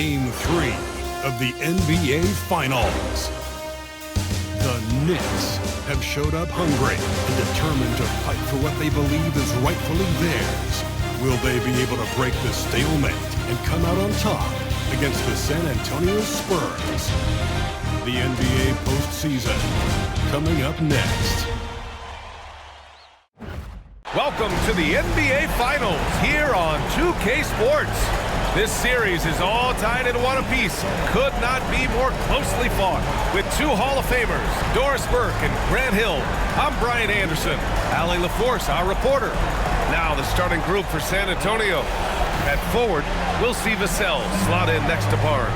Game 3 of the NBA Finals. The Knicks have showed up hungry and determined to fight for what they believe is rightfully theirs. Will they be able to break the stalemate and come out on top against the San Antonio Spurs? The NBA postseason coming up next. Welcome to the NBA Finals here on 2K Sports. This series is all tied into one apiece. Could not be more closely fought. With two Hall of Famers, Doris Burke and Grant Hill. I'm Brian Anderson. Allie LaForce, our reporter. Now the starting group for San Antonio. At forward, we'll see Vassell slot in next to Barnes.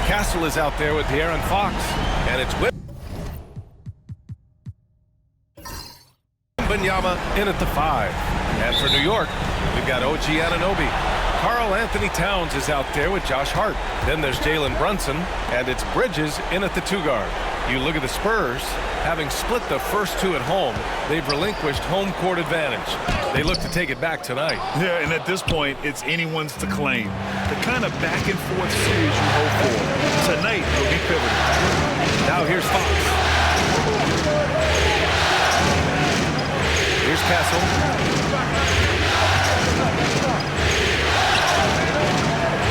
Castle is out there with De'Aaron Fox. And it's Wembanyama in at the 5. And for New York, we've got OG Anunoby. Karl Anthony Towns is out there with Josh Hart. Then there's Jalen Brunson, and it's Bridges in at the 2 guard. You look at the Spurs, having split the first 2 at home, they've relinquished home court advantage. They look to take it back tonight. Yeah, and at this point, it's anyone's to claim. The kind of back and forth series you hope for. Tonight will be pivotal. Now here's Fox. Here's Castle.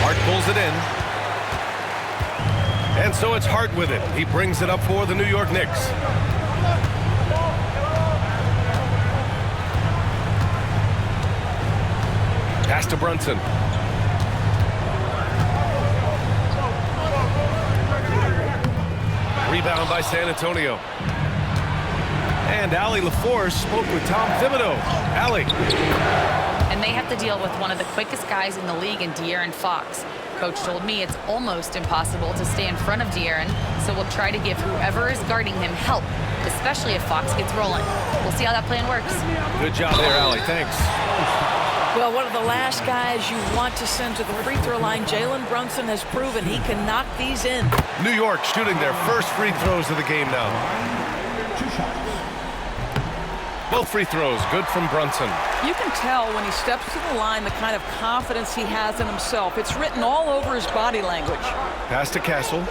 Hart pulls it in. And so it's Hart with it. He brings it up for the New York Knicks. Pass to Brunson. Rebound by San Antonio. And Allie LaForce spoke with Tom Thibodeau. Allie. And they have to deal with one of the quickest guys in the league in De'Aaron Fox. Coach told me it's almost impossible to stay in front of De'Aaron, so we'll try to give whoever is guarding him help, especially if Fox gets rolling. We'll see how that plan works. Good job there, Allie. Thanks. Well, one of the last guys you want to send to the free throw line, Jalen Brunson, has proven he can knock these in. New York shooting their first free throws of the game now. Both free throws good from Brunson. You can tell when he steps to the line the kind of confidence he has in himself. It's written all over his body language. Pass to Castle.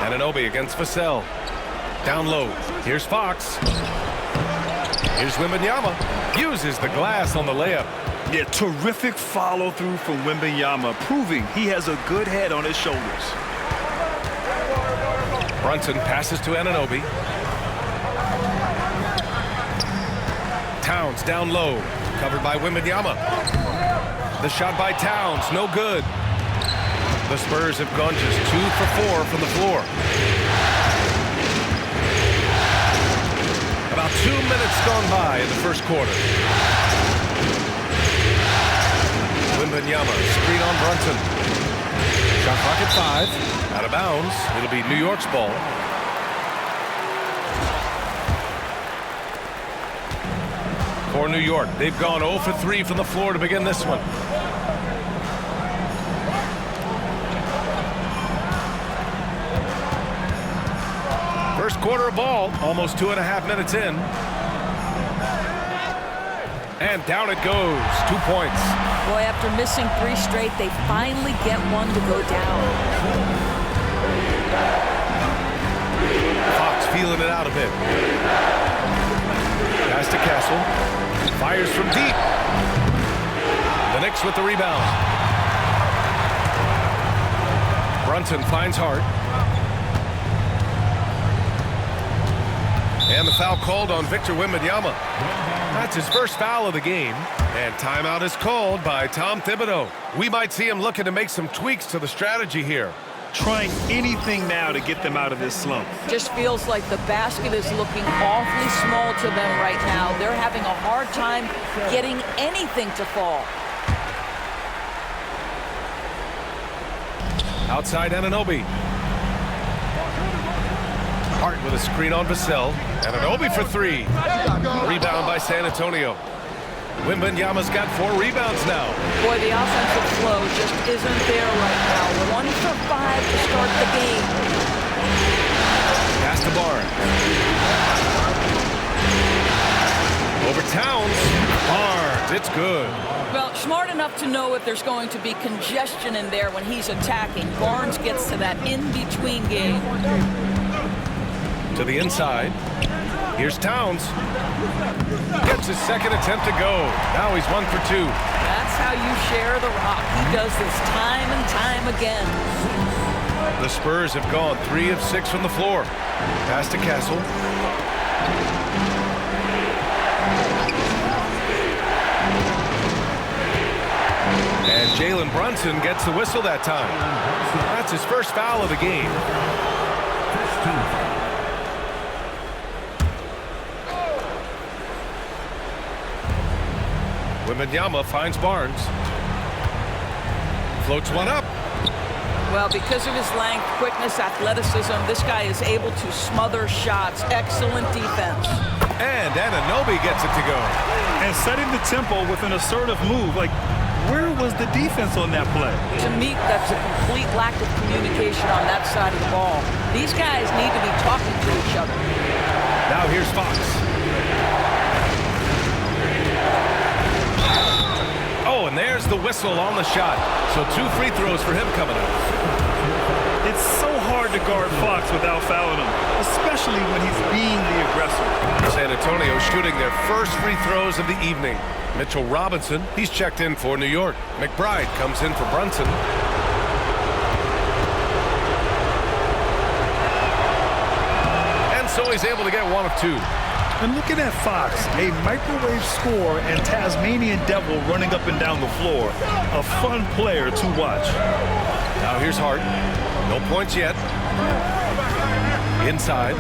Anunoby against Vassell. Down low. Here's Fox. Here's Wembanyama. Uses the glass on the layup. Yeah, terrific follow-through from Wembanyama, proving he has a good head on his shoulders. Brunson passes to Anunoby. Towns down low, covered by Wembanyama. The shot by Towns, no good. The Spurs have gone just 2 for 4 from the floor. About 2 minutes gone by in the first quarter. Wembanyama, screen on Brunson. Shot clock at 5. Out of bounds. It'll be New York's ball. For New York, they've gone 0 for 3 from the floor to begin this one. First quarter of ball, almost 2.5 minutes in. And down it goes. 2 points. Boy, after missing 3 straight, they finally get one to go down. Fox feeling it out a bit. Pass to Castle. Fires from deep. The Knicks with the rebound. Brunson finds Hart. And the foul called on Victor Wembanyama. That's his first foul of the game. And timeout is called by Tom Thibodeau. We might see him looking to make some tweaks to the strategy here. Trying anything now to get them out of this slump. Just feels like the basket is looking awfully small to them right now. They're having a hard time getting anything to fall. Outside Anunoby. Hart with a screen on Vassell. Anunoby for 3. Rebound by San Antonio. Wembanyama's got 4 rebounds now. Boy, the offensive flow just isn't there right now. 1 for 5 to start the game. Pass to Barnes. Over Towns. Barnes. It's good. Well, smart enough to know if there's going to be congestion in there when he's attacking. Barnes gets to that in-between game. To the inside. Here's Towns. Gets his second attempt to go. Now he's 1 for 2. That's how you share the rock. He does this time and time again. The Spurs have gone 3 of 6 from the floor. Pass to Castle. And Jalen Brunson gets the whistle that time. That's his first foul of the game. Wembanyama finds Barnes. Floats one up. Well, because of his length, quickness, athleticism, this guy is able to smother shots. Excellent defense. And Anunoby gets it to go. And setting the tempo with an assertive move. Like, where was the defense on that play? To me, that's a complete lack of communication on that side of the ball. These guys need to be talking to each other. Now here's Fox. Oh, and there's the whistle on the shot. So 2 free throws for him coming up. It's so hard to guard Fox without fouling him, especially when he's being the aggressor. San Antonio shooting their first free throws of the evening. Mitchell Robinson, he's checked in for New York. McBride comes in for Brunson. And so he's able to get 1 of 2. And looking at Fox, a microwave scorer and Tasmanian Devil running up and down the floor. A fun player to watch. Now here's Hart. No points yet. Inside.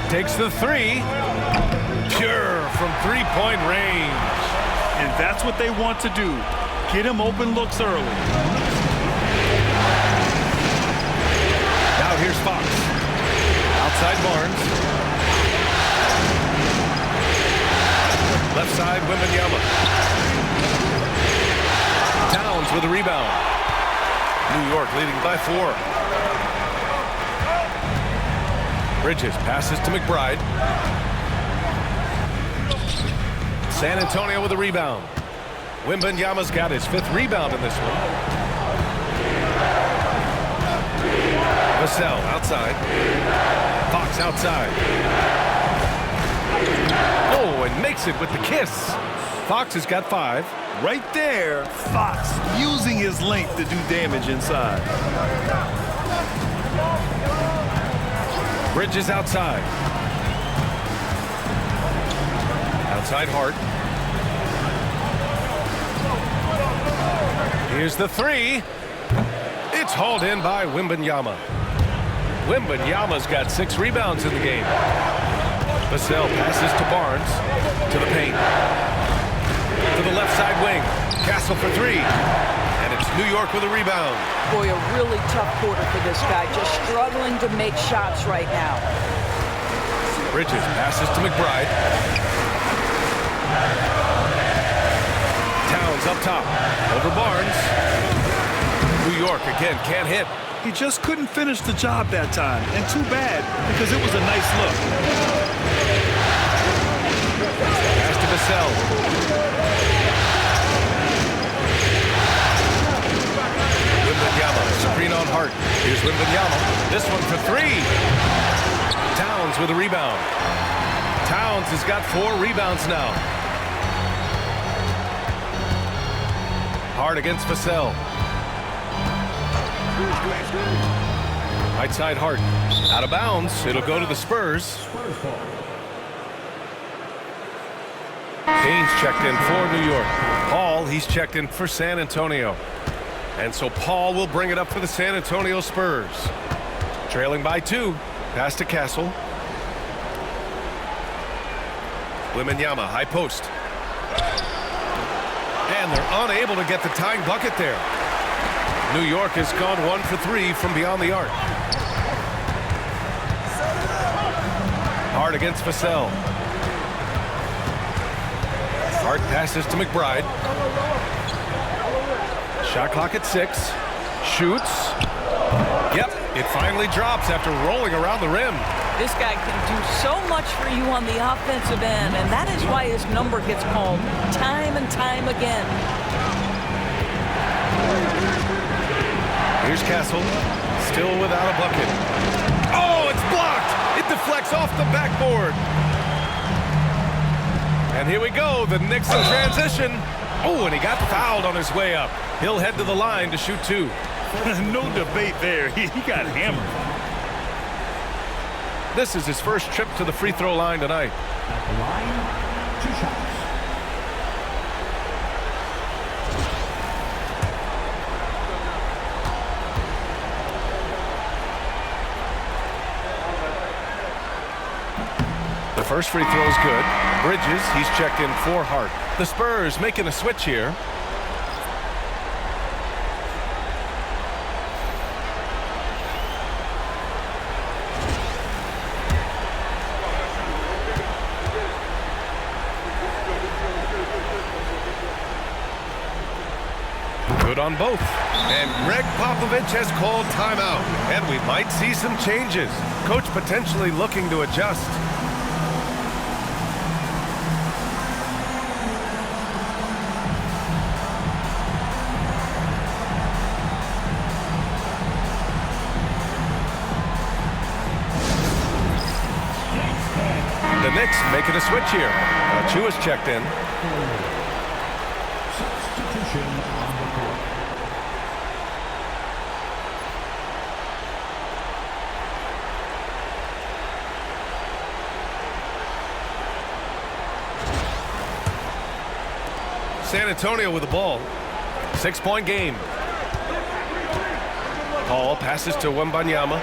Takes the 3. Pure from 3-point range. And that's what they want to do. Get him open looks early. Now here's Fox. Outside Barnes. Left side, Wembanyama. Towns with a rebound. New York leading by 4. Bridges passes to McBride. San Antonio with a rebound. Wembanyama's got his 5th rebound in this one. Vassell outside. Fox outside. Oh, and makes it with the kiss. Fox has got 5. Right there, Fox using his length to do damage inside. Bridges outside. Outside Hart. Here's the 3. It's hauled in by Wembanyama. Wembanyama's got 6 rebounds in the game. Vassell passes to Barnes. To the paint. To the left side wing. Castle for 3. And it's New York with a rebound. Boy, a really tough quarter for this guy. Just struggling to make shots right now. Bridges passes to McBride. Towns up top. Over Barnes. New York again can't hit. He just couldn't finish the job that time. And too bad, because it was a nice look. Pass to Vassell. Wembanyama, screen on Hart. Here's Wembanyama. This one for 3. Towns with a rebound. Towns has got 4 rebounds now. Hart against Vassell. Right side Hart. Out of bounds. It'll go to the Spurs. Haynes checked in for New York. Paul, he's checked in for San Antonio. And so Paul will bring it up for the San Antonio Spurs. Trailing by 2. Pass to Castle. Wembanyama, high post. And they're unable to get the tying bucket there. New York has gone 1 for 3 from beyond the arc. Hart against Vassell. Hart passes to McBride. Shot clock at 6. Shoots. Yep, it finally drops after rolling around the rim. This guy can do so much for you on the offensive end, and that is why his number gets called time and time again. Here's Castle, still without a bucket. Oh, it's blocked! It deflects off the backboard. And here we go, the Knicks in transition. Oh, and he got fouled on his way up. He'll head to the line to shoot 2. No debate there. He got hammered. This is his first trip to the free throw line tonight. At the line, 2 shots. The first free throw is good. Bridges, he's checked in for Hart. The Spurs making a switch here. Good on both. And Greg Popovich has called timeout. And we might see some changes. Coach potentially looking to adjust. The Knicks making a switch here. Chu is checked in. Substitution on the court. San Antonio with the ball. 6-point game. Paul passes to Wembanyama.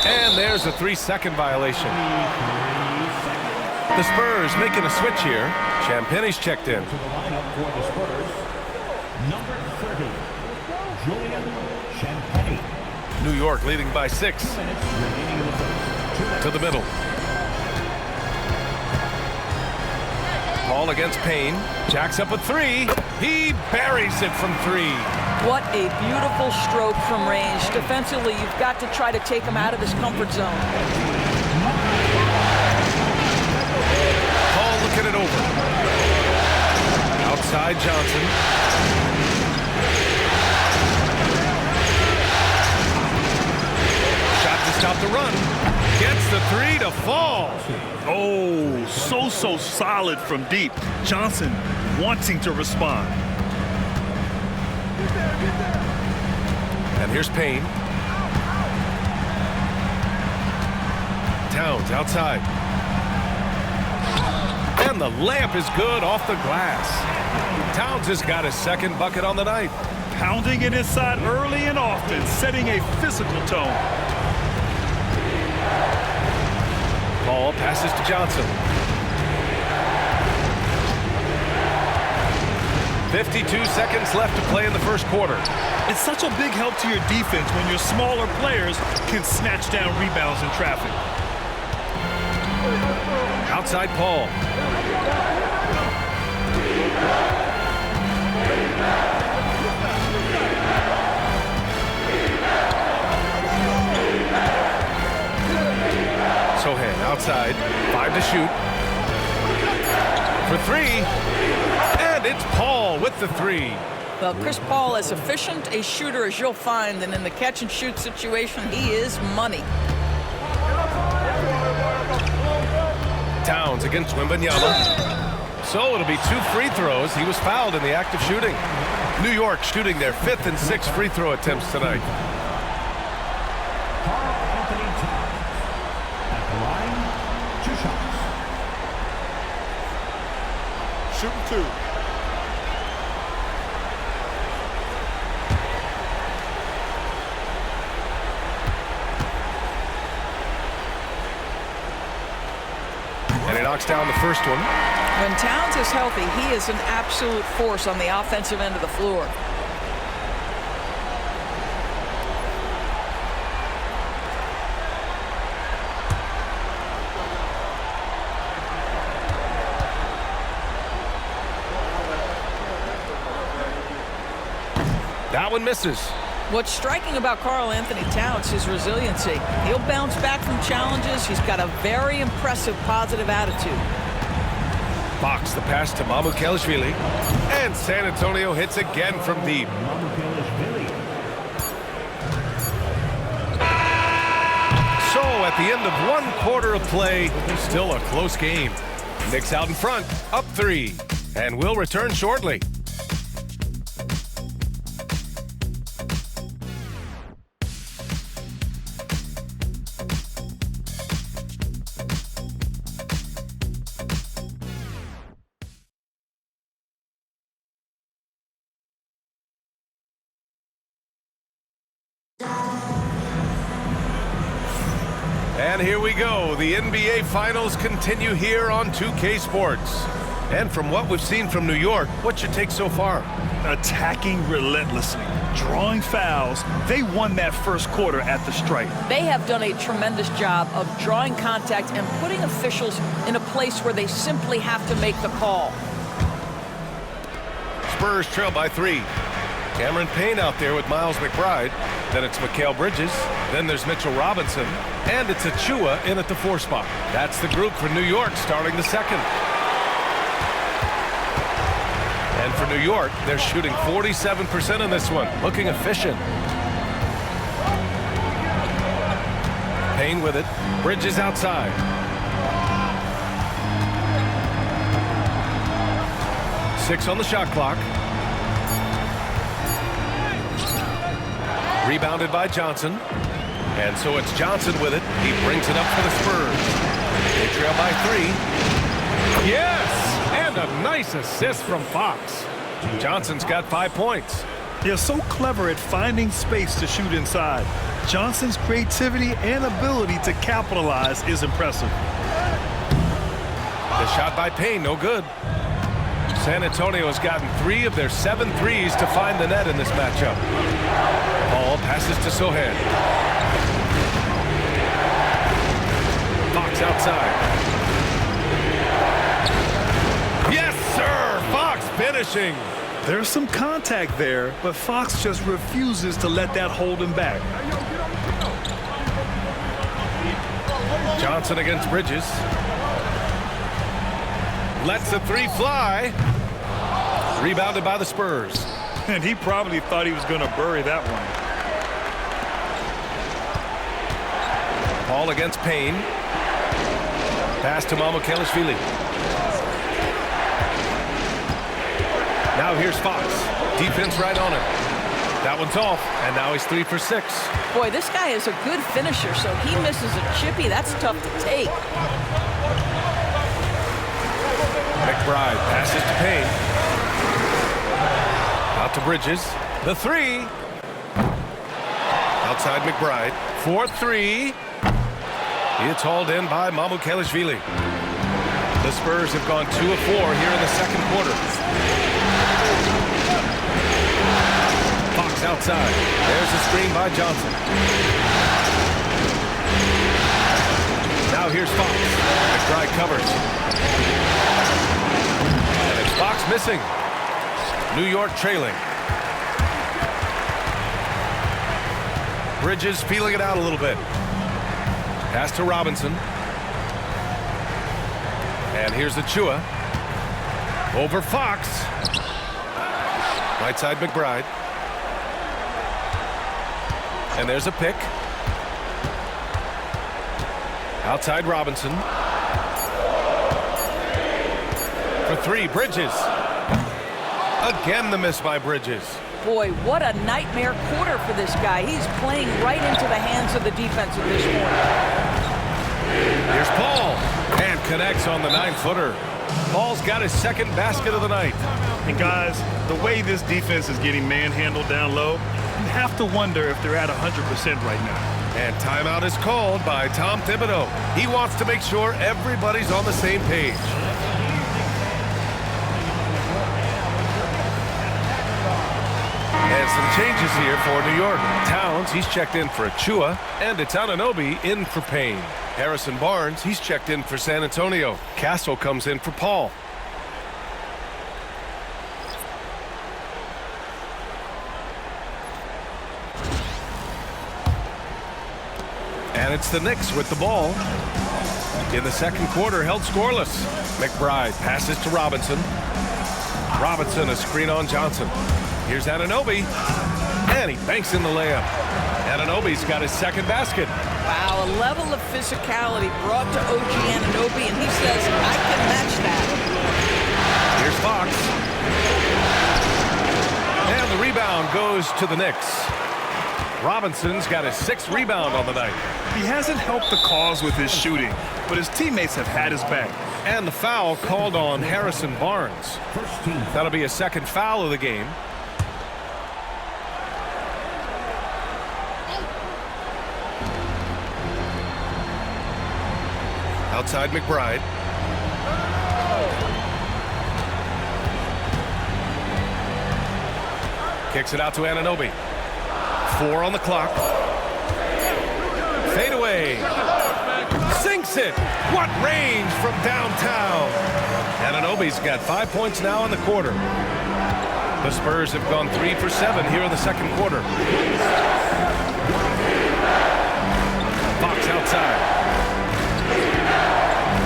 And there's a 3-second violation. The Spurs making a switch here. Champagne's checked in. To the lineup for the Spurs, number 30, Julian Champagnie. New York leading by 6. Minutes remaining in the first. To the middle. Paul against Payne. Jacks up a 3. He buries it from 3. What a beautiful stroke from range. Defensively, you've got to try to take him out of his comfort zone. Paul looking it over. Outside Johnson. Shot to stop the run. Gets the 3 to fall. Oh, so solid from deep. Johnson wanting to respond. And here's Payne. Towns outside. And the layup is good off the glass. Towns has got his second bucket on the night. Pounding it inside early and often, setting a physical tone. Paul passes to Johnson. 52 seconds left to play in the first quarter. It's such a big help to your defense when your smaller players can snatch down rebounds in traffic. Outside Paul. Sohan outside. 5 to shoot. For 3. And it's Paul with the 3. Well, Chris Paul, as efficient a shooter as you'll find, and in the catch-and-shoot situation, he is money. Towns against Wembanyama. So it'll be 2 free throws. He was fouled in the act of shooting. New York shooting their 5th and 6th free throw attempts tonight. Karl Anthony Towns. At the line, 2 shots. Shooting 2. And he knocks down the first one. When Towns is healthy, he is an absolute force on the offensive end of the floor. That one misses. What's striking about Karl Anthony Towns is resiliency. He'll bounce back from challenges. He's got a very impressive positive attitude. Fox the pass to Mamukelashvili. And San Antonio hits again from deep. So at the end of 1 quarter of play, still a close game. Knicks out in front, up 3. And we'll return shortly. And here we go. The NBA Finals continue here on 2K Sports. And from what we've seen from New York, what's your take so far? Attacking relentlessly, drawing fouls. They won that first quarter at the stripe. They have done a tremendous job of drawing contact and putting officials in a place where they simply have to make the call. Spurs trail by 3. Cameron Payne out there with Miles McBride. Then it's Mikal Bridges. Then there's Mitchell Robinson. And it's Achua in at the 4 spot. That's the group for New York starting the second. And for New York, they're shooting 47% in this one. Looking efficient. Payne with it. Bridges outside. Six on the shot clock. Rebounded by Johnson. And so it's Johnson with it. He brings it up for the Spurs. They trail by 3. Yes! And a nice assist from Fox. Johnson's got 5 points. They're so clever at finding space to shoot inside. Johnson's creativity and ability to capitalize is impressive. The shot by Payne, no good. San Antonio has gotten 3 of their 7 threes to find the net in this matchup. Paul passes to Sohan. Fox outside. Yes, sir! Fox finishing. There's some contact there, but Fox just refuses to let that hold him back. Johnson against Bridges. Lets the 3 fly. Rebounded by the Spurs. And he probably thought he was going to bury that one. Paul against Payne. Pass to Mamukelashvili. Now here's Fox. Defense right on him. That one's off, and now he's 3 for 6. Boy, this guy is a good finisher, so he misses a chippy. That's tough to take. McBride passes to Payne. Out to Bridges. The 3. Outside McBride. 4-3. It's hauled in by Mamukelashvili. The Spurs have gone 2 of 4 here in the second quarter. Fox outside. There's a screen by Johnson. Now here's Fox. McBride covers. And it's Fox missing. New York trailing. Bridges feeling it out a little bit. Pass to Robinson. And here's Achua. Over Fox. Right side McBride. And there's a pick. Outside Robinson. For 3, Bridges. Again the miss by Bridges. Boy, what a nightmare quarter for this guy. He's playing right into the hands of the defense at this point. Here's Paul. And connects on the 9-footer. Paul's got his second basket of the night. And guys, the way this defense is getting manhandled down low, you have to wonder if they're at 100% right now. And timeout is called by Tom Thibodeau. He wants to make sure everybody's on the same page. And some changes here for New York. Towns, he's checked in for Achua, and it's Anunoby in for Payne. Harrison Barnes, he's checked in for San Antonio. Castle comes in for Paul. And it's the Knicks with the ball. In the second quarter, held scoreless. McBride passes to Robinson. Robinson, a screen on Johnson. Here's Anunoby. And he banks in the layup. Anunoby's got his second basket. Wow, a level of physicality brought to OG Anunoby, and he says, I can match that. Here's Fox. And the rebound goes to the Knicks. Robinson's got his 6th rebound on the night. He hasn't helped the cause with his shooting, but his teammates have had his back. And the foul called on Harrison Barnes. First team. That'll be a second foul of the game. Outside McBride. Kicks it out to Anunoby. 4 on the clock. Fade away. Sinks it. What range from downtown. Anunoby's got 5 points now in the quarter. The Spurs have gone 3 for 7 here in the second quarter. Fox outside.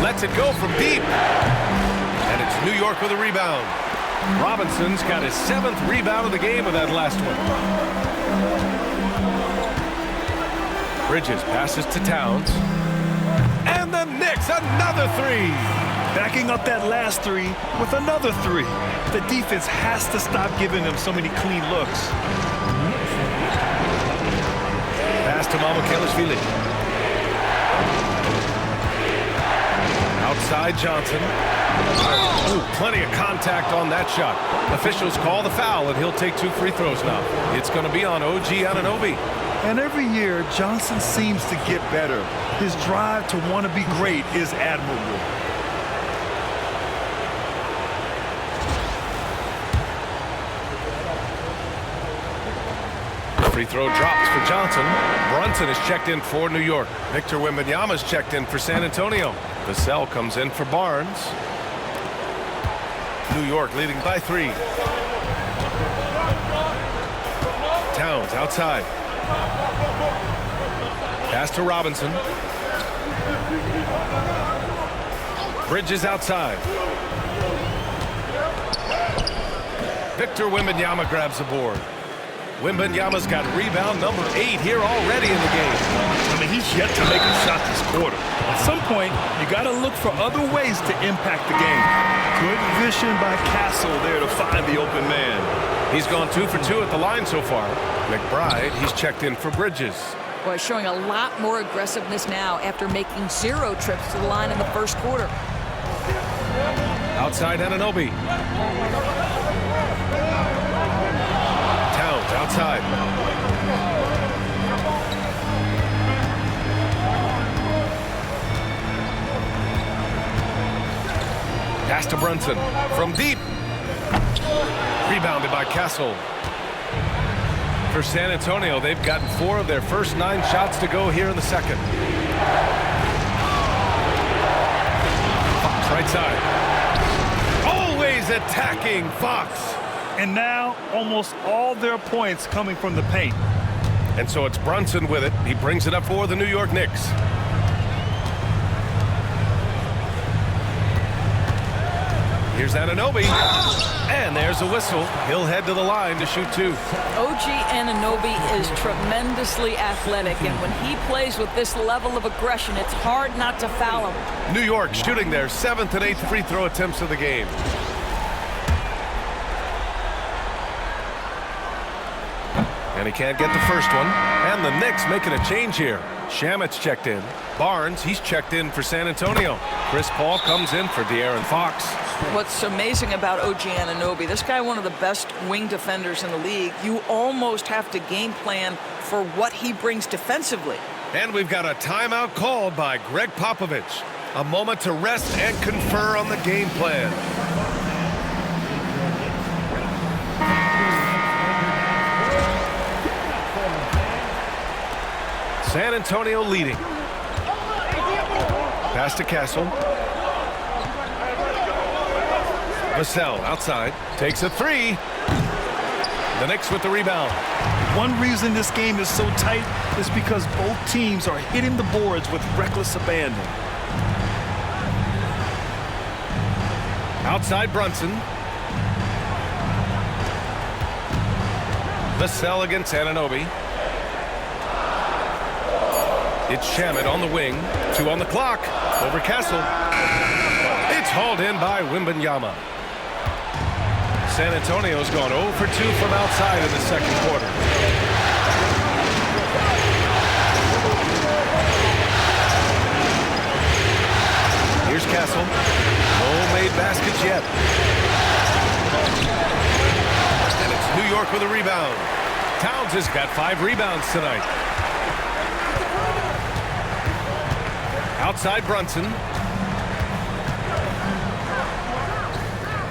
Lets it go from deep. And it's New York with a rebound. Robinson's got his 7th rebound of the game with that last one. Bridges passes to Towns. And the Knicks, another 3. Backing up that last 3 with another 3. The defense has to stop giving them so many clean looks. Pass to Mamukelashvili. Outside Johnson. Ooh, plenty of contact on that shot. Officials call the foul, and he'll take 2 free throws now. It's going to be on OG Anunoby. And every year, Johnson seems to get better. His drive to want to be great is admirable. Free throw drops for Johnson. Brunson is checked in for New York. Victor Wembanyama's checked in for San Antonio. Vassell comes in for Barnes. New York leading by 3. Towns outside. Pass to Robinson. Bridges outside. Victor Wembanyama grabs the board. Wembanyama's got rebound number 8 here already in the game. I mean, he's yet to make a shot this quarter. At some point, you got to look for other ways to impact the game. Good vision by Castle there to find the open man. He's gone 2 for 2 at the line so far. McBride, he's checked in for Bridges. Boy, showing a lot more aggressiveness now after making 0 trips to the line in the first quarter. Outside Anunoby. Towns outside. Pass to Brunson from deep. Rebounded by Castle. For San Antonio, they've gotten 4 of their first 9 shots to go here in the second. Fox right side. Always attacking Fox. And now, almost all their points coming from the paint. And so it's Brunson with it. He brings it up for the New York Knicks. Here's Anunoby. And there's a whistle. He'll head to the line to shoot 2. OG Anunoby is tremendously athletic, and when he plays with this level of aggression, it's hard not to foul him. New York shooting their 7th and 8th free throw attempts of the game. And he can't get the first one. And the Knicks making a change here. Shamit's checked in. Barnes, he's checked in for San Antonio. Chris Paul comes in for De'Aaron Fox. What's amazing about OG Anunoby, this guy one of the best wing defenders in the league. You almost have to game plan for what he brings defensively. And we've got a timeout called by Greg Popovich. A moment to rest and confer on the game plan. San Antonio leading. Pass to Castle. Vassell outside. Takes a 3. The Knicks with the rebound. One reason this game is so tight is because both teams are hitting the boards with reckless abandon. Outside Brunson. Vassell against Anunoby. It's Shamet on the wing. 2 on the clock. Over Castle. It's hauled in by Wembanyama. San Antonio's gone 0 for 2 from outside in the second quarter. Here's Castle. No made baskets yet. And it's New York with a rebound. Towns has got 5 rebounds tonight. Outside Brunson.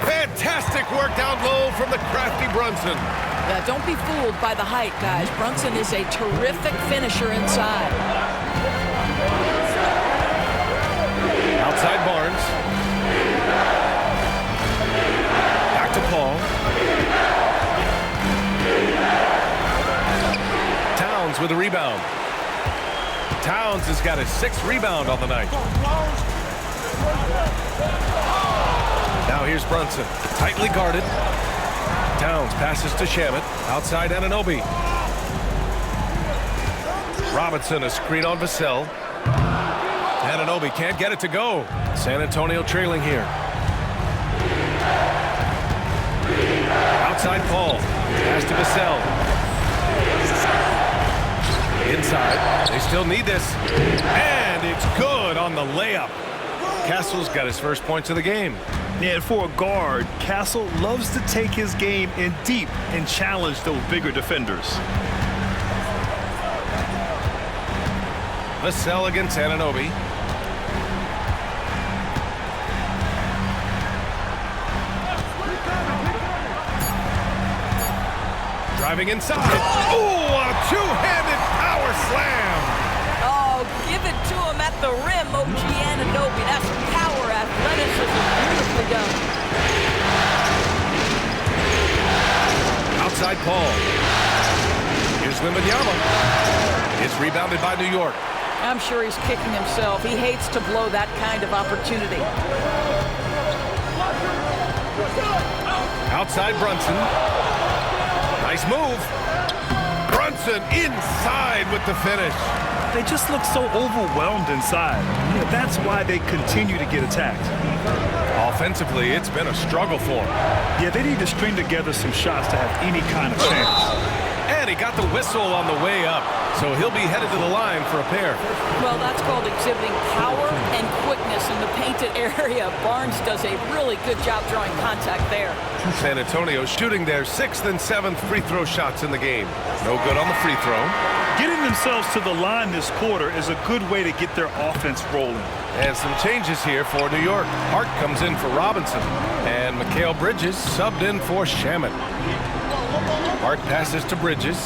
Fantastic work down low from the crafty Brunson. Yeah, don't be fooled by the height, guys. Brunson is a terrific finisher inside. Outside Barnes. Back to Paul. Towns with a rebound. Towns has got his 6th rebound on the night. Now here's Brunson. Tightly guarded. Towns passes to Shamet. Outside Anunoby. Robinson, a screen on Vassell. Anunoby can't get it to go. San Antonio trailing here. Outside Paul. Pass to Vassell. Inside. They still need this. And it's good on the layup. Castle's got his first points of the game. And for a guard, Castle loves to take his game in deep and challenge those bigger defenders. Vassell against Anunoby. Driving inside. Oh, a two-handed power slam. Oh, give it to him at the rim, OG Anunoby. That's power, athleticism, beautifully done. Outside Paul. Here's Wembanyama. It's rebounded by New York. I'm sure he's kicking himself. He hates to blow that kind of opportunity. Outside Brunson. Nice move. Brunson inside with the finish. They just look so overwhelmed inside. Yeah, that's why they continue to get attacked. Offensively, it's been a struggle for them. Yeah, they need to string together some shots to have any kind of chance. And he got the whistle on the way up, so he'll be headed to the line for a pair. Well, that's called exhibiting power and quickness in the painted area. Barnes does a really good job drawing contact there. San Antonio shooting their 6th and 7th free throw shots in the game. No good on the free throw. Getting themselves to the line this quarter is a good way to get their offense rolling. And some changes here for New York. Hart comes in for Robinson. And Mikal Bridges subbed in for Shamet. Hart passes to Bridges.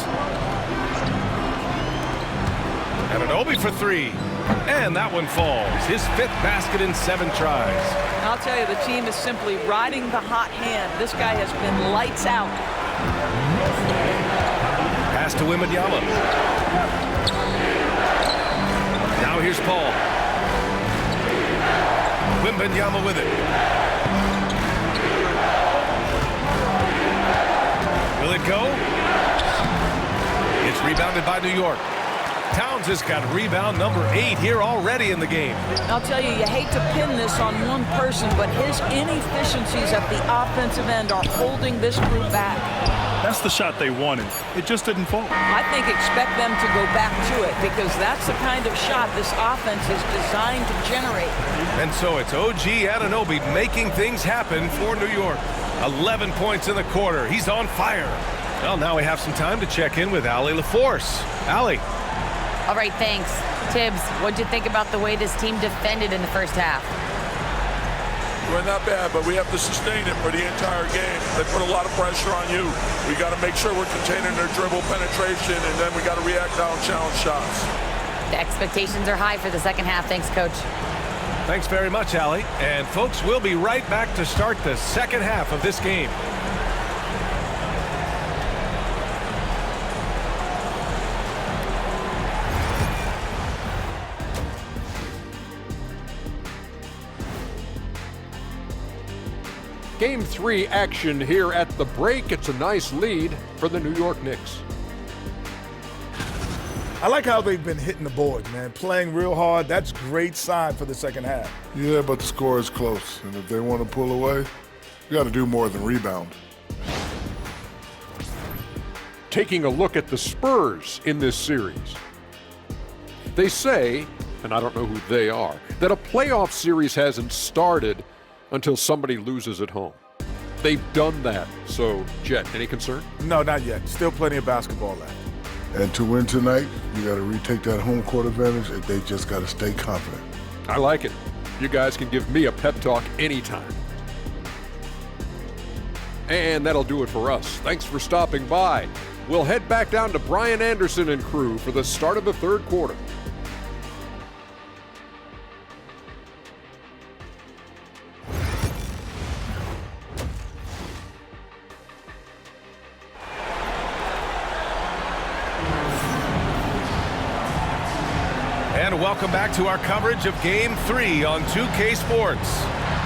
Anunoby for 3. And that one falls. His 5th basket in 7 tries. I'll tell you, the team is simply riding the hot hand. This guy has been lights out. Pass to Wembanyama. Now here's Paul. Wembanyama with it. Will it go? It's rebounded by New York. Towns has got rebound number 8 here already in the game. I'll tell you, you hate to pin this on one person, but his inefficiencies at the offensive end are holding this group back. That's the shot they wanted. It just didn't fall. I think expect them to go back to it because that's the kind of shot this offense is designed to generate. And so it's OG Anunoby making things happen for New York. 11 points in the quarter. He's on fire. Well, now we have some time to check in with Allie LaForce. Allie. All right, thanks. Tibbs, what'd you think about the way this team defended in the first half? We're not bad, but we have to sustain it for the entire game. They put a lot of pressure on you. We got to make sure we're containing their dribble penetration, and then we got to react down challenge shots. The expectations are high for the second half. Thanks, Coach. Thanks very much, Allie. And folks, we'll be right back to start the second half of this game. Game 3 action here at the break. It's a nice lead for the New York Knicks. I like how they've been hitting the boards, man. Playing real hard. That's great sign for the second half. Yeah, but the score is close. And if they want to pull away, you got to do more than rebound. Taking a look at the Spurs in this series. They say, and I don't know who they are, that a playoff series hasn't started until somebody loses at home. They've done that. So, Jet, any concern? No, not yet. Still plenty of basketball left. And to win tonight, you got to retake that home court advantage, and they just got to stay confident. I like it. You guys can give me a pep talk anytime. And that'll do it for us. Thanks for stopping by. We'll head back down to Brian Anderson and crew for the start of the third quarter. And welcome back to our coverage of Game 3 on 2K Sports.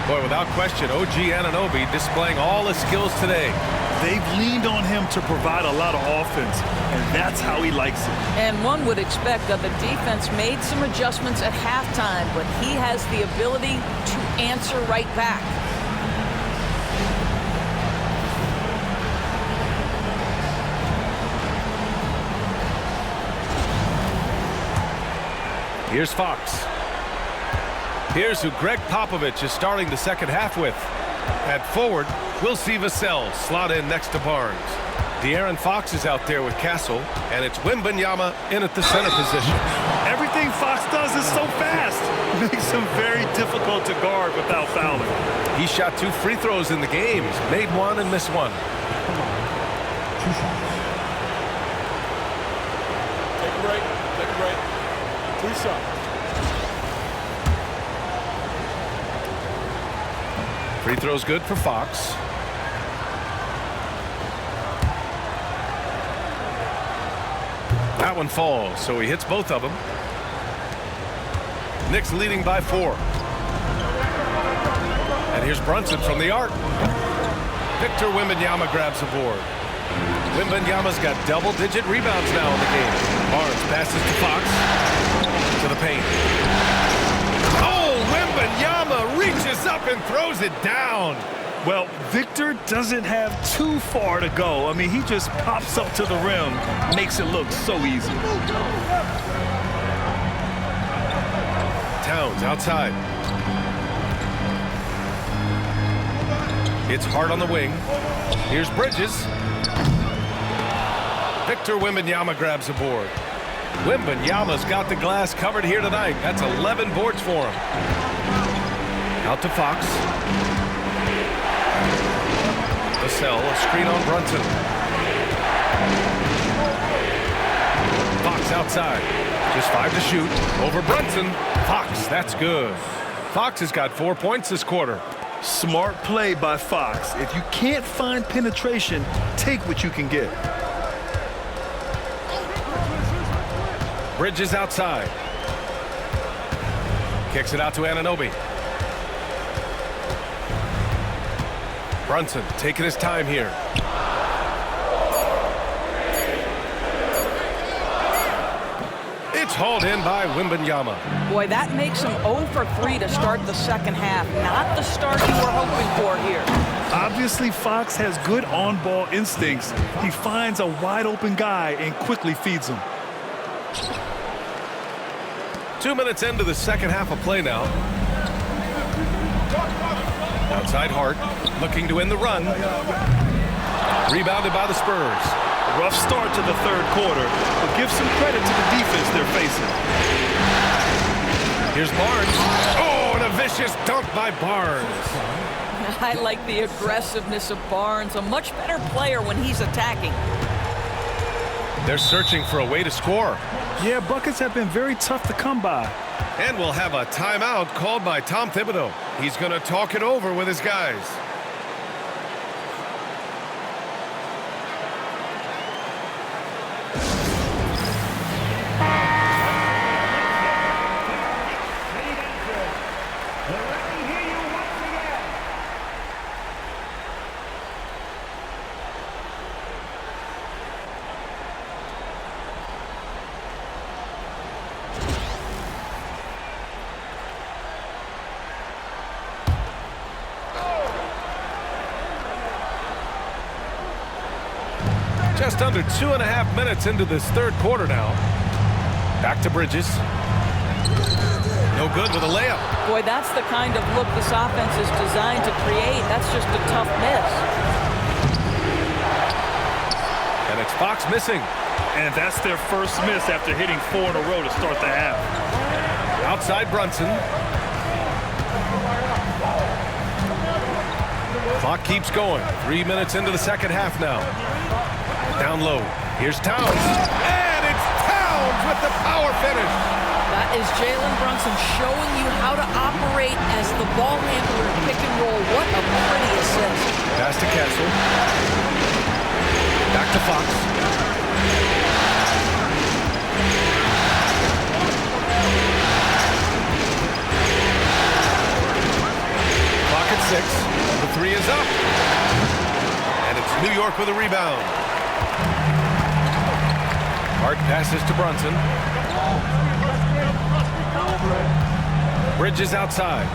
Boy, without question, OG Anunoby displaying all his skills today. They've leaned on him to provide a lot of offense, and that's how he likes it. And one would expect that the defense made some adjustments at halftime, but he has the ability to answer right back. Here's Fox. Here's who Greg Popovich is starting the second half with. At forward, we'll see Vassell slot in next to Barnes. De'Aaron Fox is out there with Castle, and it's Wembanyama in at the center position. Everything Fox does is so fast. It makes him very difficult to guard without fouling. He shot 2 free throws in the game, made 1 and missed 1. Take a break. Take a break. 2 shots. Free throw's good for Fox. That one falls, so he hits both of them. Knicks leading by 4. And here's Brunson from the arc. Victor Wembanyama grabs a board. Wembanyama's got double-digit rebounds now in the game. Barnes passes to Fox. To the paint. Oh, Wembanyama reaches up and throws it down. Well, Victor doesn't have too far to go. I mean, he just pops up to the rim, makes it look so easy. Towns outside. It's Hart on the wing. Here's Bridges. Victor Wembanyama grabs a board. Wembanyama's got the glass covered here tonight. That's 11 boards for him. Out to Fox. Vassell, a screen on Brunson. Fox outside. Just 5 to shoot. Over Brunson. Fox, that's good. Fox has got 4 points this quarter. Smart play by Fox. If you can't find penetration, take what you can get. Bridges outside. Kicks it out to Anunoby. Brunson taking his time here. It's hauled in by Wembanyama. Boy, that makes him 0 for 3 to start the second half. Not the start you were hoping for here. Obviously, Fox has good on-ball instincts. He finds a wide-open guy and quickly feeds him. 2 minutes into the second half of play now. Outside Hart, looking to end the run. Rebounded by the Spurs. Rough start to the third quarter, but give some credit to the defense they're facing. Here's Barnes. Oh, and a vicious dunk by Barnes. I like the aggressiveness of Barnes. A much better player when he's attacking. They're searching for a way to score. Yeah, buckets have been very tough to come by. And we'll have a timeout called by Tom Thibodeau. He's going to talk it over with his guys. Just under 2.5 minutes into this third quarter now. Back to Bridges. No good with a layup. Boy, that's the kind of look this offense is designed to create. That's just a tough miss. And it's Fox missing. And that's their first miss after hitting 4 in a row to start the half. Outside Brunson. Clock keeps going. 3 minutes into the second half now. Down low. Here's Towns. And it's Towns with the power finish. That is Jalen Brunson showing you how to operate as the ball handler in pick and roll. What a pretty assist. Pass to Kessel. Back to Fox. Clock at 6. The 3 is up. And it's New York with a rebound. Hart passes to Brunson. Bridges outside.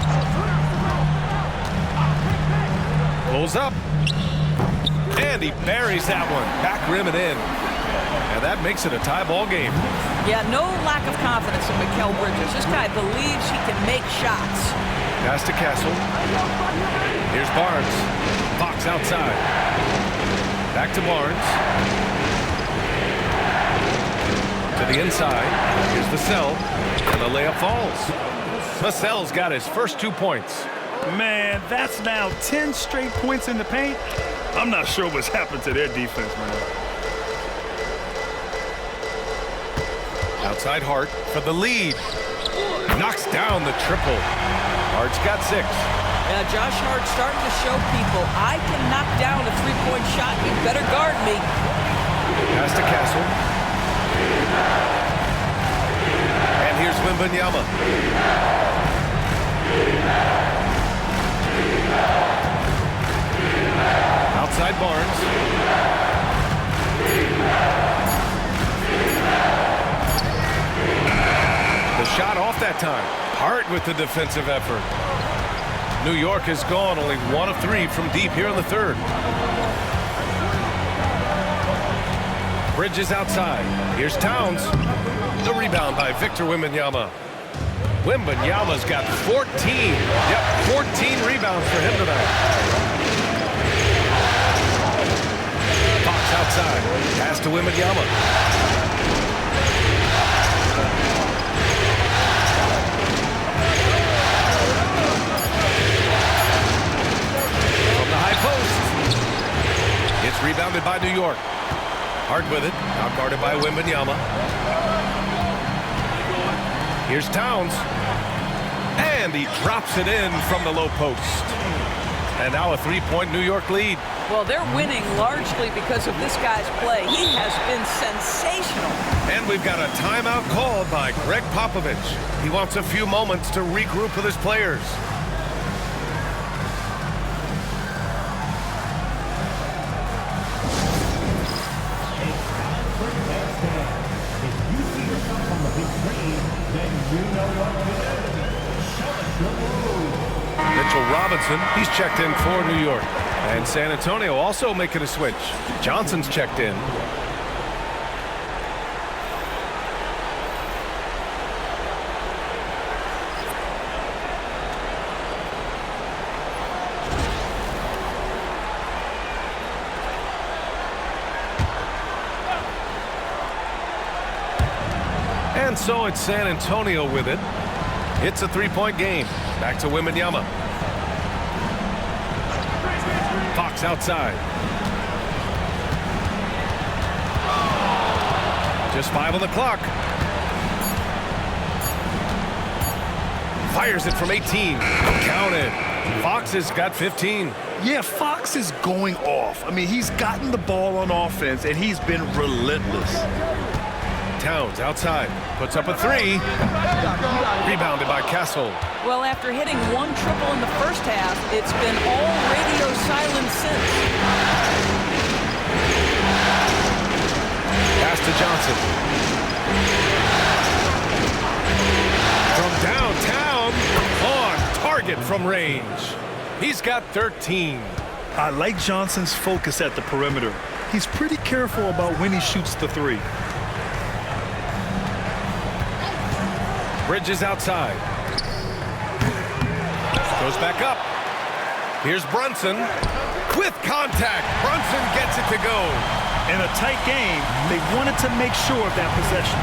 Pulls up. And he buries that one. Back rim and in. And that makes it a tie ball game. Yeah, no lack of confidence in Mikal Bridges. This guy believes he can make shots. Pass to Castle. Here's Barnes. Fox outside. Back to Barnes. To the inside. Here's Vassell. And the layup falls. Vassell's got his first 2 points. Man, that's now 10 straight points in the paint. I'm not sure what's happened to their defense, man. Outside Hart for the lead. Knocks down the triple. Hart's got 6. Yeah, Josh Hart starting to show people, I can knock down a three-point shot. You better guard me. Pass to Castle. And here's Wembanyama. Outside Barnes. The shot off that time. Hart with the defensive effort. New York has gone only 1 of 3 from deep here in the third. Bridges outside. Here's Towns. The rebound by Victor Wembanyama. Wembanyama's got 14. Yep, 14 rebounds for him tonight. Fox outside. Pass to Wembanyama. From the high post. It's rebounded by New York. Hart with it. Out guarded by Wembanyama. Here's Towns. And he drops it in from the low post. And now a 3-point New York lead. Well, they're winning largely because of this guy's play. He has been sensational. And we've got a timeout called by Greg Popovich. He wants a few moments to regroup with his players. Mitchell Robinson, he's checked in for New York. And San Antonio also making a switch. Johnson's checked in. And so it's San Antonio with it. It's a 3-point game. Back to Wembanyama. Fox outside. Just 5 on the clock. Fires it from 18. Counted. Fox has got 15. Yeah, Fox is going off. I mean, he's gotten the ball on offense, and he's been relentless. Towns outside. Puts up a 3. Rebounded by Castle. Well, after hitting 1 triple in the first half, it's been all radio silence since. Pass to Johnson. From downtown, on target from range. He's got 13. I like Johnson's focus at the perimeter. he's pretty careful about when he shoots the three. Bridges outside. Goes back up. Here's Brunson. With contact, Brunson gets it to go. In a tight game, they wanted to make sure of that possession.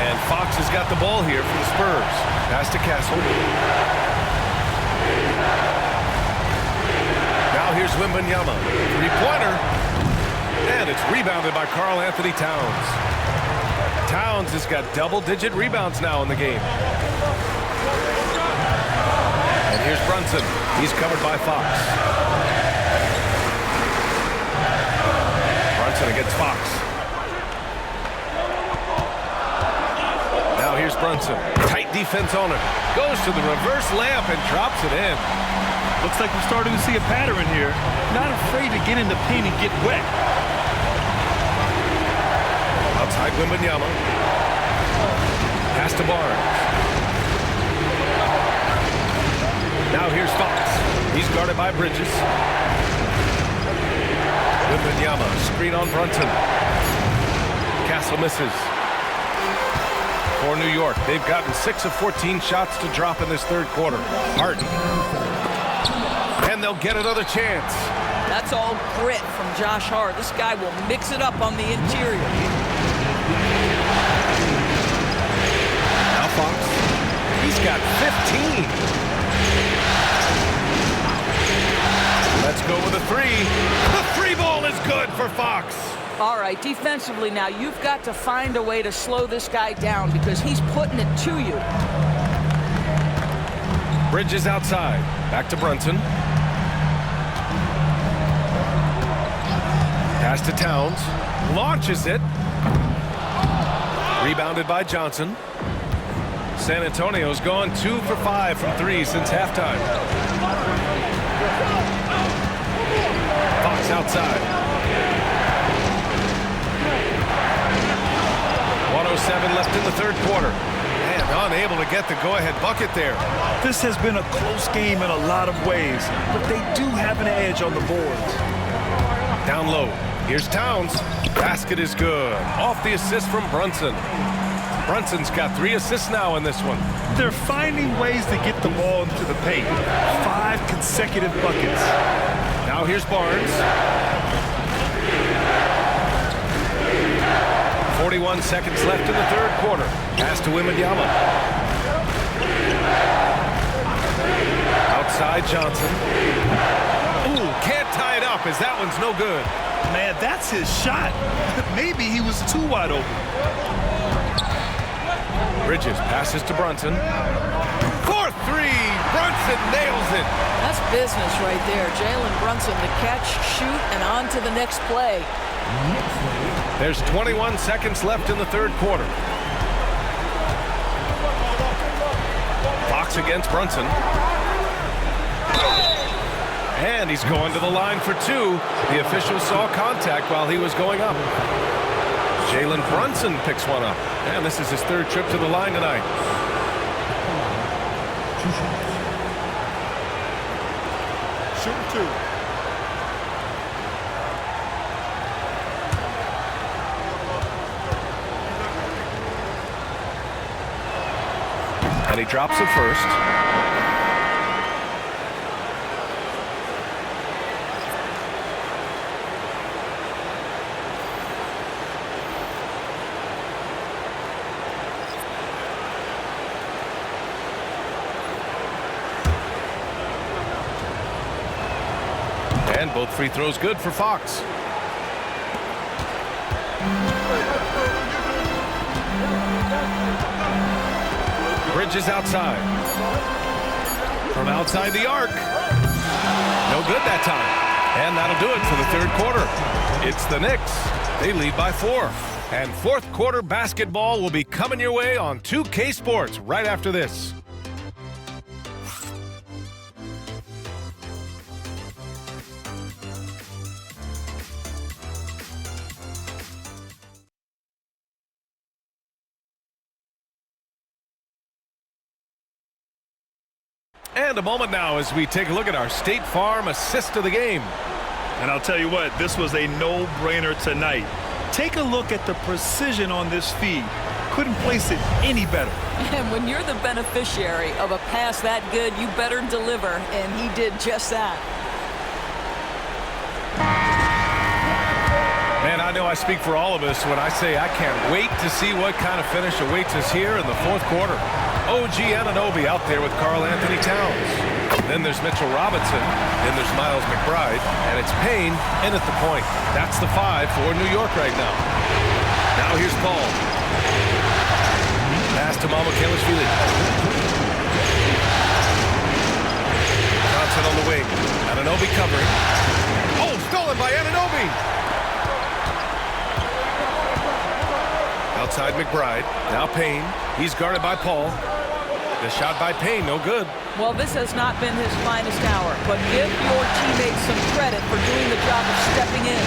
And Fox has got the ball here for the Spurs. Pass to Castle. Now here's Wembanyama. Three-pointer. And it's rebounded by Karl-Anthony Towns. Towns has got double-digit rebounds now in the game. And here's Brunson. He's covered by Fox. Brunson against Fox. Now here's Brunson. Tight defense on him. Goes to the reverse layup and drops it in. Looks like we're starting to see a pattern here. Not afraid to get in the paint and get wet. Outside Wembanyama. Pass to Barnes. Now here's Fox. He's guarded by Bridges. Wembanyama, screen on Brunson. Castle misses. For New York, they've gotten 6 of 14 shots to drop in this third quarter. Harden. And they'll get another chance. That's all grit from Josh Hart. This guy will mix it up on the interior. Now Fox. He's got 15. Let's go with a three. The three ball is good for Fox. All right, defensively now, you've got to find a way to slow this guy down because he's putting it to you. Bridges outside. Back to Brunson. Pass to Towns. Launches it. Rebounded by Johnson. San Antonio's gone 2 for 5 from 3 since halftime. Fox outside. 1:07 left in the third quarter. And unable to get the go-ahead bucket there. This has been a close game in a lot of ways, but they do have an edge on the boards. Down low. Here's Towns. Basket is good. Off the assist from Brunson. Brunson's got 3 assists now in this one. They're finding ways to get the ball into the paint. 5 consecutive buckets. Now here's Barnes. 41 seconds left in the third quarter. Pass to Wembanyama. Outside Johnson. Ooh, can't tie it up as that one's no good. Man, that's his shot. Maybe he was too wide open. Bridges passes to Brunson. For 3. Brunson nails it. That's business right there. Jalen Brunson, the catch, shoot, and on to the next play. There's 21 seconds left in the third quarter. Fox against Brunson. And he's going to the line for 2. The official saw contact while he was going up. Jalen Brunson picks one up. And this is his 3rd trip to the line tonight. Shooting 2. And he drops it first. And both free throws good for Fox. Bridges outside. From outside the arc. No good that time. And that'll do it for the third quarter. It's the Knicks. They lead by 4. And fourth quarter basketball will be coming your way on 2K Sports right after this. And a moment now as we take a look at our State Farm assist of the game. And I'll tell you what, this was a no-brainer tonight. Take a look at the precision on this feed. Couldn't place it any better. And when you're the beneficiary of a pass that good, you better deliver, and he did just that. Man, I know I speak for all of us when I say I can't wait to see what kind of finish awaits us here in the fourth quarter. OG Anunoby out there with Karl Anthony Towns. Then there's Mitchell Robinson. Then there's Miles McBride. And it's Payne in at the point. That's the 5 for New York right now. Now here's Paul. Pass to Mamukelashvili. Johnson on the wing. Anunoby covering. Oh, stolen by Anunoby. Outside McBride. Now Payne. He's guarded by Paul. The shot by Payne, no good. Well, this has not been his finest hour, but give your teammates some credit for doing the job of stepping in.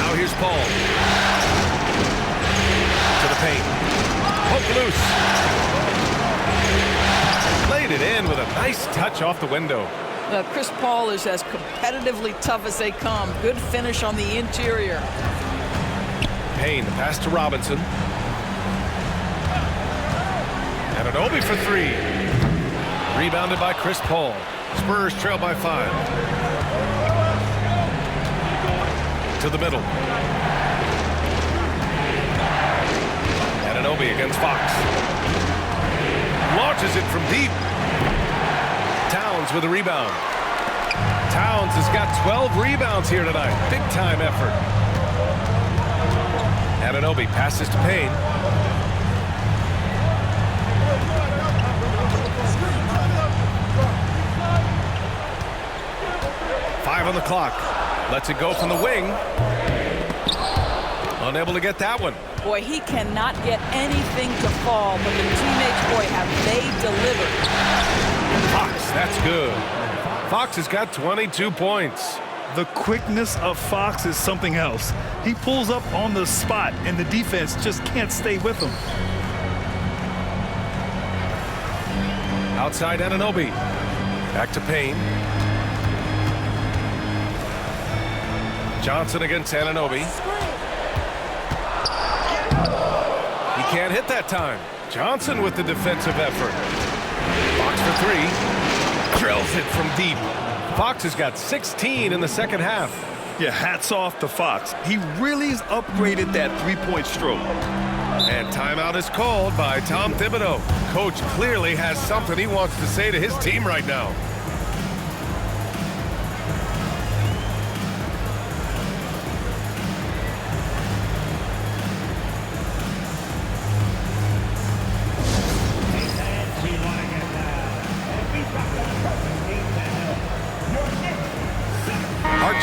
Now here's Paul. To the paint. Hook loose. Laid it in with a nice touch off the window. Chris Paul is as competitively tough as they come. Good finish on the interior. Payne, the pass to Robinson. Anunoby for 3. Rebounded by Chris Paul. Spurs trail by 5. To the middle. Anunoby against Fox. Launches it from deep. Towns with a rebound. Towns has got 12 rebounds here tonight. Big time effort. Anunoby passes to Payne. On the clock. Lets it go from the wing. Unable to get that one. Boy, he cannot get anything to fall, but the teammates, boy, have they delivered. Fox, that's good. Fox has got 22 points. The quickness of Fox is something else. He pulls up on the spot, and the defense just can't stay with him. Outside Anunoby. Back to Payne. Johnson against Anunoby. He can't hit that time. Johnson with the defensive effort. Fox for 3. Drills it from deep. Fox has got 16 in the second half. Yeah, hats off to Fox. He really has upgraded that three-point stroke. And timeout is called by Tom Thibodeau. Coach clearly has something he wants to say to his team right now.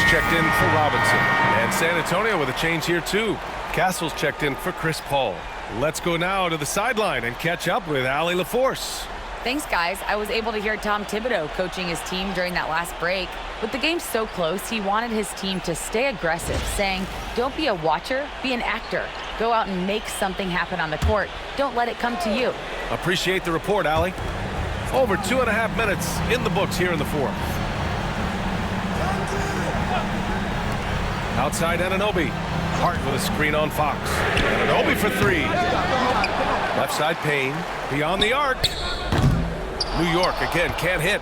Checked in for Robinson. And San Antonio with a change here too. Castle's checked in for Chris Paul. Let's go now to the sideline and catch up with Allie LaForce. Thanks, guys. I was able to hear Tom Thibodeau coaching his team during that last break. With the game so close, he wanted his team to stay aggressive, saying, don't be a watcher, be an actor. Go out and make something happen on the court. Don't let it come to you. Appreciate the report, Allie. Over 2.5 minutes in the books here in the fourth. Outside Anunoby. Hart with a screen on Fox. Anunoby for 3. Left side Payne. Beyond the arc. New York again can't hit.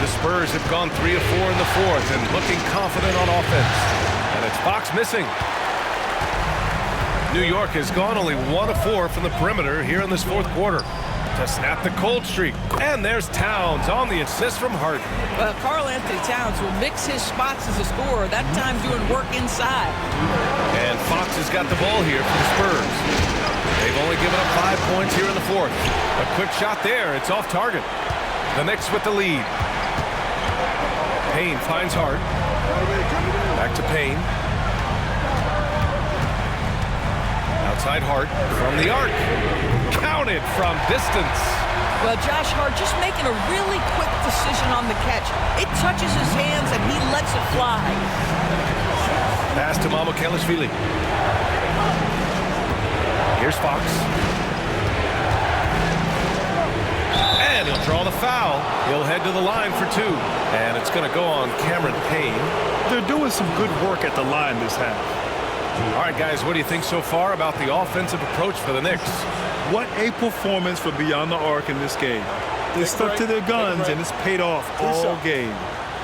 The Spurs have gone 3 of 4 in the fourth and looking confident on offense. And it's Fox missing. New York has gone only 1 of 4 from the perimeter here in this fourth quarter. To snap the cold streak. And there's Towns on the assist from Hart. Well, Karl Anthony Towns will mix his spots as a scorer, that time doing work inside. And Fox has got the ball here for the Spurs. They've only given up 5 points here in the fourth. A quick shot there. It's off target. The Knicks with the lead. Payne finds Hart. Back to Payne. Outside Hart from the arc. Counted from distance. Well, Josh Hart just making a really quick decision on the catch. It touches his hands and he lets it fly. Pass to Mamukelashvili. Here's Fox. And he'll draw the foul. He'll head to the line for 2. And it's going to go on Cameron Payne. They're doing some good work at the line this half. All right, guys, what do you think so far about the offensive approach for the Knicks? What a performance for beyond the arc in this game. They stuck to their guns, and it's paid off all game.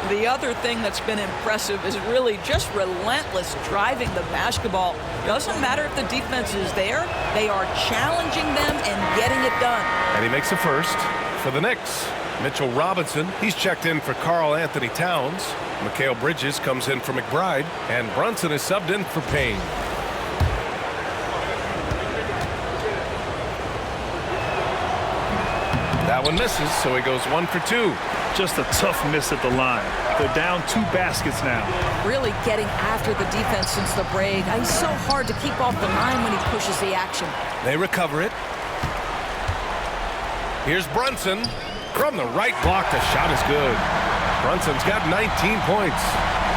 The other thing that's been impressive is really just relentless driving the basketball. Doesn't matter if the defense is there, they are challenging them and getting it done. And he makes a first for the Knicks. Mitchell Robinson, he's checked in for Karl Anthony Towns. Mikal Bridges comes in for McBride, and Brunson is subbed in for Payne. That one misses, so he goes 1 for 2. Just a tough miss at the line. They're down 2 baskets now. Really getting after the defense since the break. He's so hard to keep off the line when he pushes the action. They recover it. Here's Brunson. From the right block, the shot is good. Brunson's got 19 points.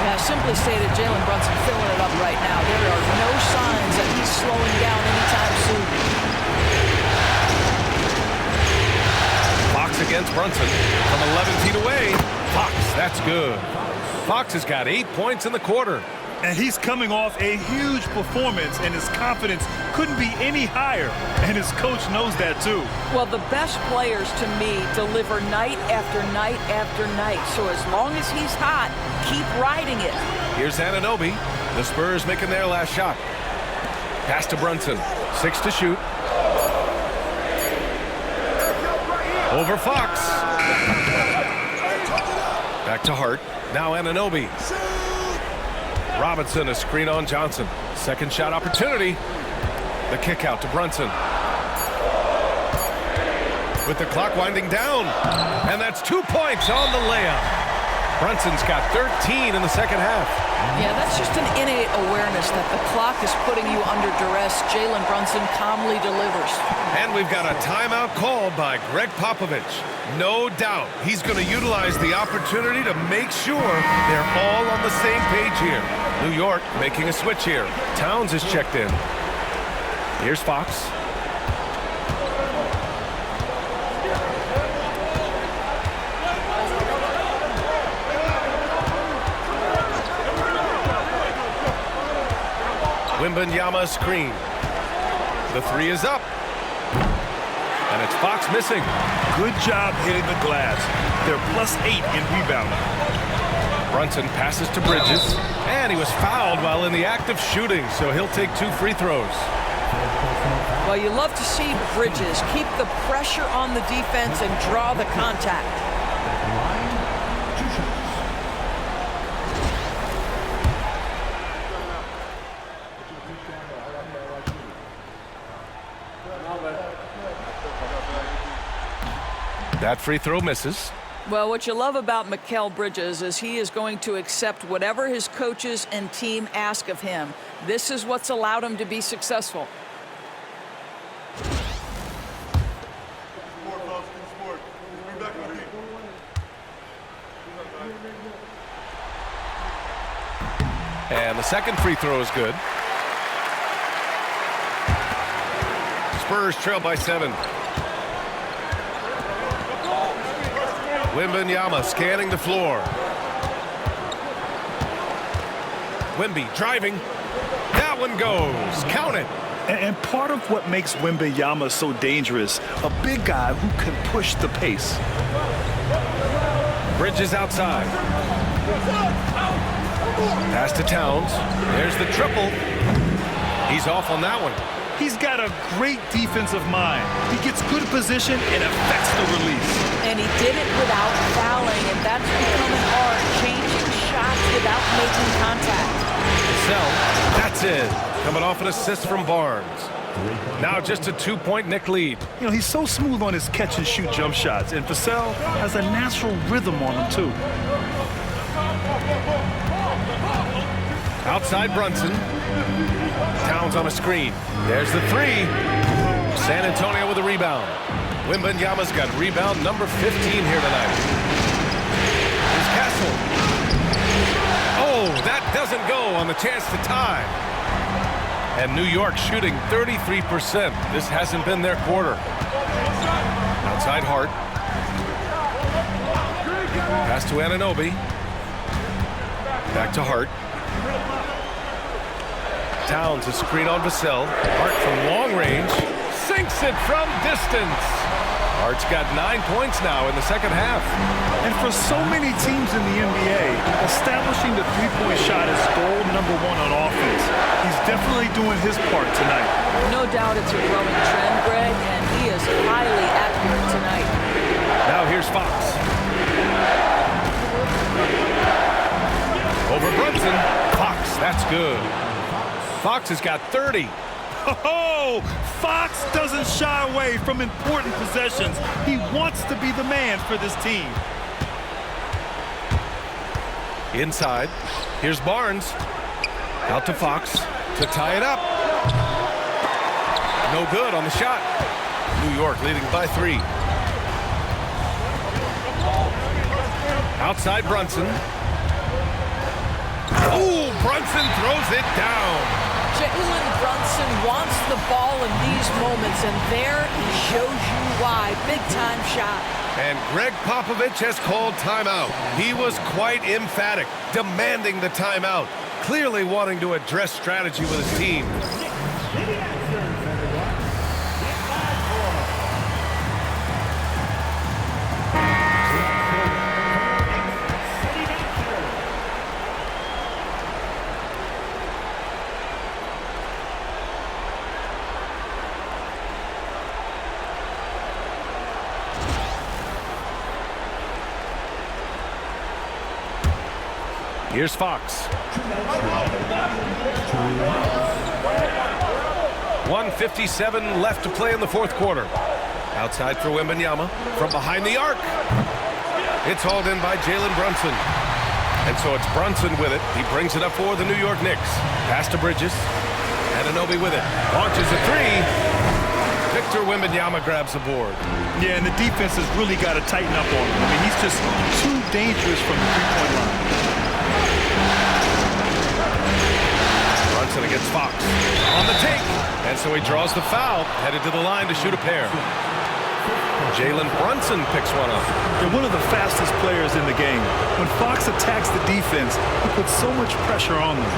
Yeah, simply stated, Jalen Brunson filling it up right now. There are no signs that he's slowing down anytime soon. Fox against Brunson from 11 feet away. Fox, that's good. Fox has got 8 points in the quarter. And he's coming off a huge performance, and his confidence couldn't be any higher. And his coach knows that, too. Well, the best players, to me, deliver night after night after night. So as long as he's hot, keep riding it. Here's Anunoby. The Spurs making their last shot. Pass to Brunson. 6 to shoot. Over Fox. Back to Hart. Now Anunoby. Robinson, a screen on Johnson. Second shot opportunity. The kick out to Brunson. With the clock winding down. And that's 2 points on the layup. Brunson's got 13 in the second half. Yeah, that's just an innate awareness that the clock is putting you under duress. Jalen Brunson calmly delivers. And we've got a timeout called by Greg Popovich. No doubt he's going to utilize the opportunity to make sure they're all on the same page here. New York making a switch here. Towns is checked in. Here's Fox. Wembanyama screen. The 3 is up. And it's Fox missing. Good job hitting the glass. They're +8 in rebounding. Brunson passes to Bridges. And he was fouled while in the act of shooting, so he'll take 2 free throws. Well, you love to see Bridges keep the pressure on the defense and draw the contact. That free throw misses. Well, what you love about Mikal Bridges is he is going to accept whatever his coaches and team ask of him. This is what's allowed him to be successful. And the second free throw is good. Spurs trail by 7. Wembanyama scanning the floor. Wemby driving. That one goes. Count it. And part of what makes Wembanyama so dangerous, a big guy who can push the pace. Bridges outside. Pass to Towns. There's the triple. He's off on that one. He's got a great defensive mind. He gets good position and affects the release. And he did it without fouling, and that's become an art, changing shots without making contact. So, that's it. Coming off an assist from Barnes. Now just a 2-point Knick lead. You know, he's so smooth on his catch-and-shoot jump shots, and Vassell has a natural rhythm on him, too. Outside Brunson. Towns on a screen. There's the 3. San Antonio with a rebound. Wembanyama's got rebound number 15 here tonight. Here's Castle. Oh, that doesn't go on the chance to tie. And New York shooting 33%. This hasn't been their quarter. Outside Hart. Pass to Anunoby. Back to Hart. Towns a screen on Vassell. Hart from long range. Sinks it from distance. Hart's got 9 points now in the second half. And for so many teams in the NBA, establishing the three-point shot is goal number one on offense. He's definitely doing his part tonight. No doubt it's a growing trend, Greg, and he is highly accurate tonight. Now here's Fox. Over Brunson. Fox, that's good. Fox has got 30. Oh, Fox doesn't shy away from important possessions. He wants to be the man for this team. Inside. Here's Barnes. Out to Fox to tie it up. No good on the shot. New York leading by 3. Outside Brunson. Oh, Brunson throws it down. Jalen Brunson wants the ball in these moments, and there he shows you why. Big-time shot. And Greg Popovich has called timeout. He was quite emphatic, demanding the timeout, clearly wanting to address strategy with his team. Here's Fox. 1:57 left to play in the fourth quarter. Outside for Wembanyama from behind the arc. It's hauled in by Jalen Brunson. And so it's Brunson with it. He brings it up for the New York Knicks. Pass to Bridges. Anunoby with it. Launches a three. Victor Wembanyama grabs the board. Yeah, and the defense has really got to tighten up on him. I mean, he's just too dangerous from the three-point line. Brunson against Fox. On the take. And so he draws the foul. Headed to the line to shoot a pair. Jalen Brunson picks one up. They're one of the fastest players in the game. When Fox attacks the defense, he puts so much pressure on them.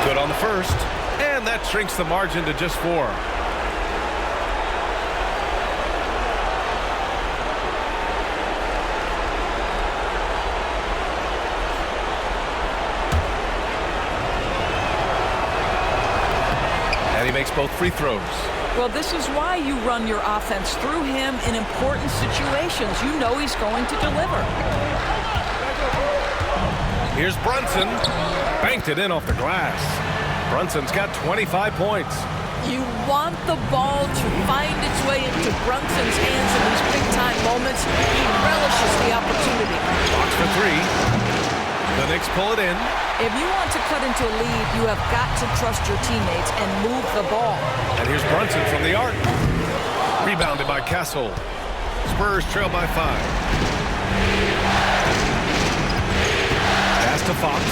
Good on the first. And that shrinks the margin to just 4. And he makes both free throws. Well, this is why you run your offense through him in important situations. You know he's going to deliver. Here's Brunson. Banked it in off the glass. Brunson's got 25 points. You want the ball to find its way into Brunson's hands in these big-time moments. He relishes the opportunity. Fox for 3. The Knicks pull it in. If you want to cut into a lead, you have got to trust your teammates and move the ball. And here's Brunson from the arc. Rebounded by Castle. Spurs trail by 5. Pass to Fox.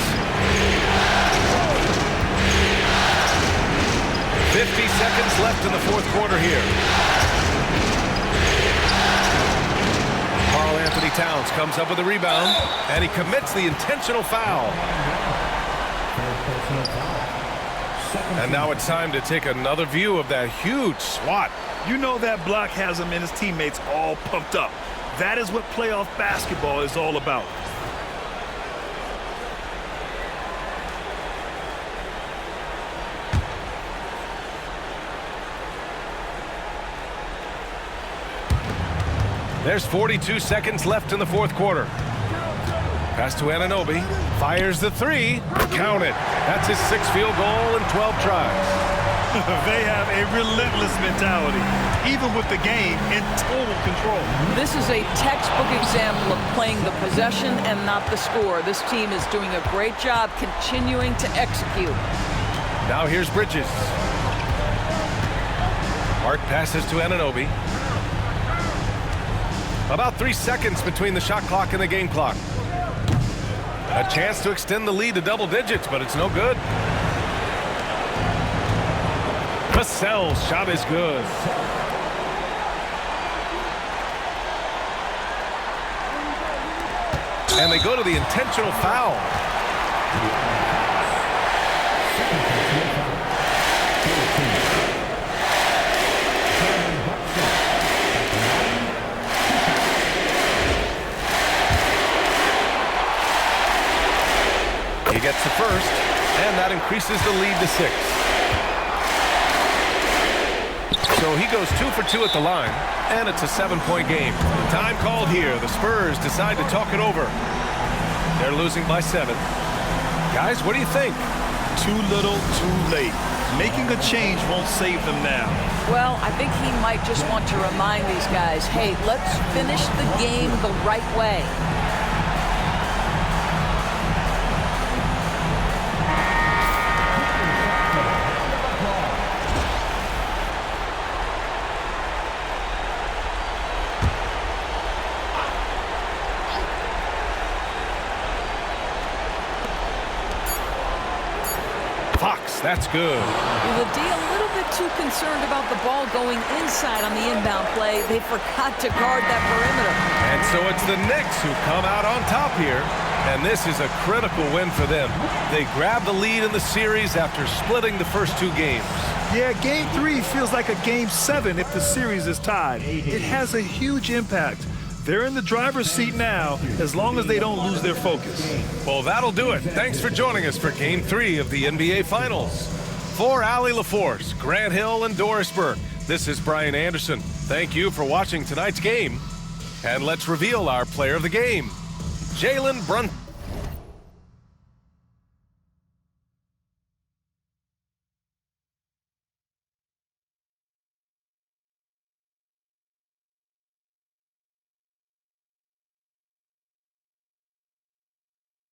50 seconds left in the fourth quarter here. Karl Anthony Towns comes up with a rebound, and he commits the intentional foul. And now it's time to take another view of that huge swat. You know that block has him and his teammates all pumped up. That is what playoff basketball is all about. There's 42 seconds left in the fourth quarter. Pass to Anunoby. Fires the 3. Count it. That's his 6th field goal in 12 tries. They have a relentless mentality, even with the game in total control. This is a textbook example of playing the possession and not the score. This team is doing a great job continuing to execute. Now here's Bridges. Hart passes to Anunoby. About 3 seconds between the shot clock and the game clock. A chance to extend the lead to double digits, but it's no good. Vassell's shot is good. And they go to the intentional foul. He gets the first, and that increases the lead to 6. So he goes 2 for 2 at the line, and it's a 7-point game. Time called here. The Spurs decide to talk it over. They're losing by 7. Guys, what do you think? Too little, too late. Making a change won't save them now. Well, I think he might just want to remind these guys, hey, let's finish the game the right way. Fox, that's good. The D a little bit too concerned about the ball going inside on the inbound play. They forgot to guard that perimeter. And so it's the Knicks who come out on top here. And this is a critical win for them. They grab the lead in the series after splitting the first 2 games. Yeah, Game 3 feels like a Game 7 if the series is tied. It has a huge impact. They're in the driver's seat now, as long as they don't lose their focus. Well, that'll do it. Thanks for joining us for Game 3 of the NBA Finals. For Allie LaForce, Grant Hill, and Doris Burke, this is Brian Anderson. Thank you for watching tonight's game. And let's reveal our player of the game, Jalen Brunson.